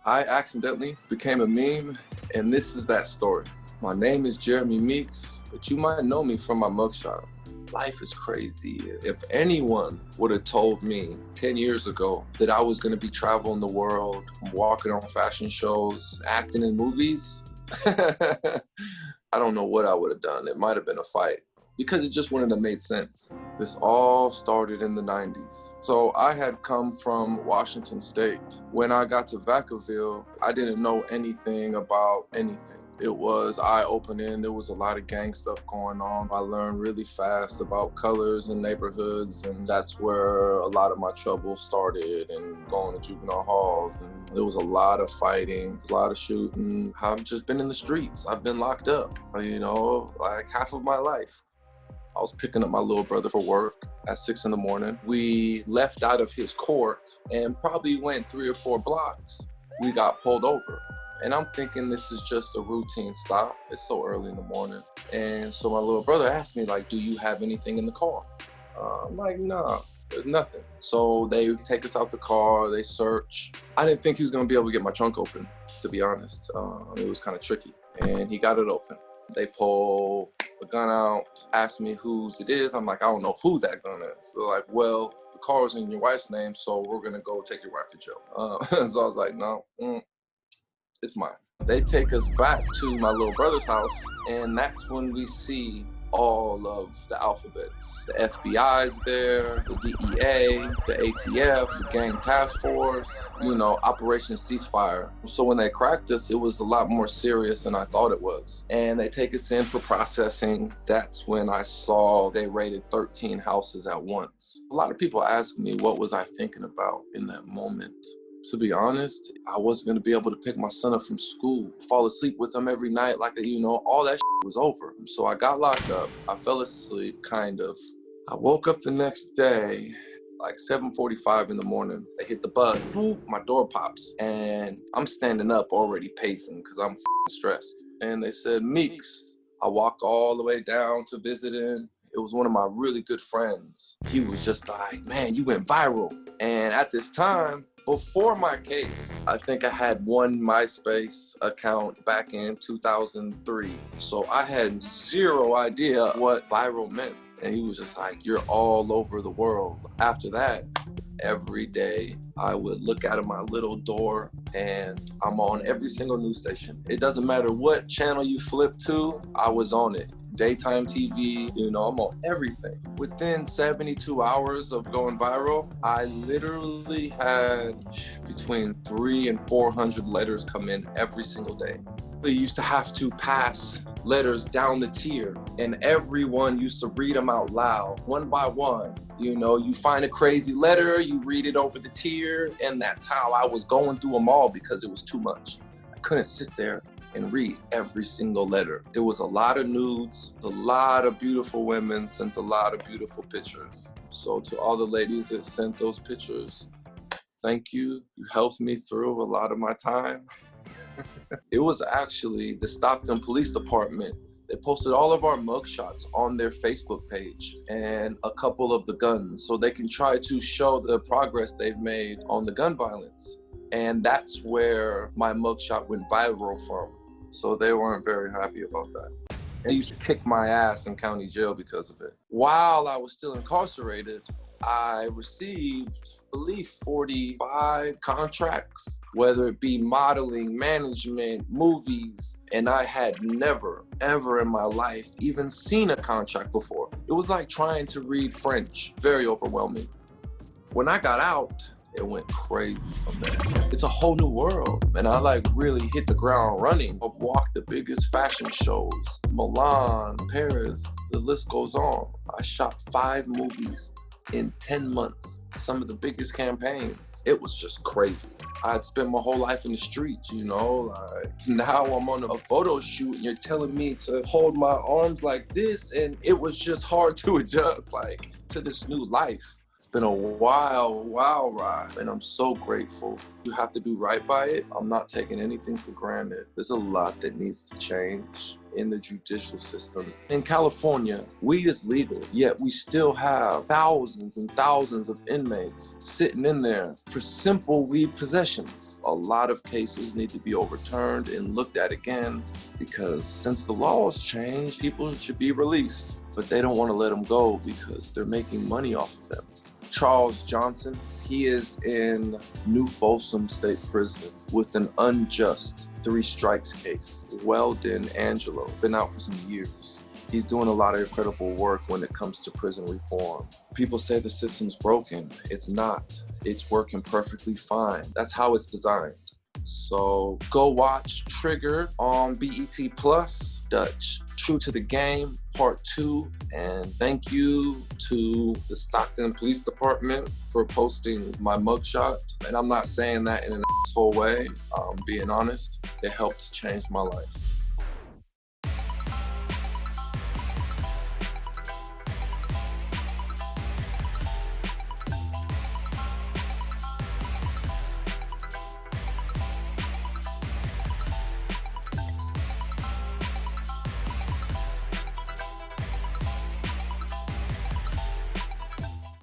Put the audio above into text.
I accidentally became a meme, and this is that story. My name is Jeremy Meeks, but you might know me from my mugshot. Life is crazy. If anyone would have told me 10 years ago that I was gonna be traveling the world, walking on fashion shows, acting in movies, I don't know what I would have done. It might have been a fight because it just wouldn't have made sense. This all started in the 90s. So I had come from Washington State. When I got to Vacaville, I didn't know anything about anything. It was eye-opening. There was a lot of gang stuff going on. I learned really fast about colors and neighborhoods, and that's where a lot of my trouble started, and going to juvenile halls. And there was a lot of fighting, a lot of shooting. I've just been in the streets. I've been locked up, you know, like half of my life. I was picking up my little brother for work at 6 in the morning. We left out of his court and probably went 3 or 4 blocks. We got pulled over. And I'm thinking this is just a routine stop. It's so early in the morning. And so my little brother asked me, like, do you have anything in the car? I'm like, nah, there's nothing. So they take us out the car, they search. I didn't think he was gonna be able to get my trunk open, to be honest. It was kind of tricky. And he got it open. They pull the gun out, ask me whose it is. I'm like, I don't know who that gun is. They're like, well, the car is in your wife's name, so we're gonna go take your wife to jail. So I was like, no, it's mine. They take us back to my little brother's house, and that's when we see all of the alphabets. The FBI's there, the DEA, the ATF, the Gang Task Force, you know, Operation Ceasefire. So when they cracked us, it was a lot more serious than I thought it was. And they take us in for processing. That's when I saw they raided 13 houses at once. A lot of people ask me, what was I thinking about in that moment? To be honest, I wasn't gonna be able to pick my son up from school, fall asleep with him every night, like, you know, all that was over. So I got locked up. I fell asleep, kind of. I woke up the next day, like 7:45 in the morning. They hit the buzz, boop, my door pops, and I'm standing up already pacing because I'm stressed. And they said, Meeks. I walked all the way down to visiting. It was one of my really good friends. He was just like, man, you went viral. And at this time, before my case, I think I had one MySpace account back in 2003. So I had zero idea what viral meant. And he was just like, you're all over the world. After that, every day I would look out of my little door and I'm on every single news station. It doesn't matter what channel you flip to, I was on it. Daytime TV, you know, I'm on everything. Within 72 hours of going viral, I literally had between 300 and 400 letters come in every single day. We used to have to pass letters down the tier, and everyone used to read them out loud, one by one. You know, you find a crazy letter, you read it over the tier, and that's how I was going through them all because it was too much. I couldn't sit there and read every single letter. There was a lot of nudes, a lot of beautiful women sent a lot of beautiful pictures. So to all the ladies that sent those pictures, thank you. You helped me through a lot of my time. It was actually the Stockton Police Department. They posted all of our mugshots on their Facebook page and a couple of the guns so they can try to show the progress they've made on the gun violence. And that's where my mugshot went viral from. So they weren't very happy about that. They used to kick my ass in county jail because of it. While I was still incarcerated, I received, I believe, 45 contracts, whether it be modeling, management, movies, and I had never, ever in my life even seen a contract before. It was like trying to read French, very overwhelming. When I got out, it went crazy from there. It's a whole new world. And I like really hit the ground running. I've walked the biggest fashion shows, Milan, Paris, the list goes on. I shot 5 movies in 10 months, some of the biggest campaigns. It was just crazy. I had spent my whole life in the streets, you know, like now I'm on a photo shoot and you're telling me to hold my arms like this, and it was just hard to adjust like to this new life. It's been a wild ride, and I'm so grateful. You have to do right by it. I'm not taking anything for granted. There's a lot that needs to change in the judicial system. In California, weed is legal, yet we still have thousands and thousands of inmates sitting in there for simple weed possessions. A lot of cases need to be overturned and looked at again, because since the laws changed, people should be released, but they don't want to let them go because they're making money off of them. Charles Johnson, he is in New Folsom State Prison with an unjust 3 strikes case. Weldon Angelo, been out for some years. He's doing a lot of incredible work when it comes to prison reform. People say the system's broken. It's not. It's working perfectly fine. That's how it's designed. So go watch Trigger on BET Plus, Dutch. True to the Game, Part 2. And thank you to the Stockton Police Department for posting my mugshot. And I'm not saying that in an asshole way. I'm being honest. It helped change my life.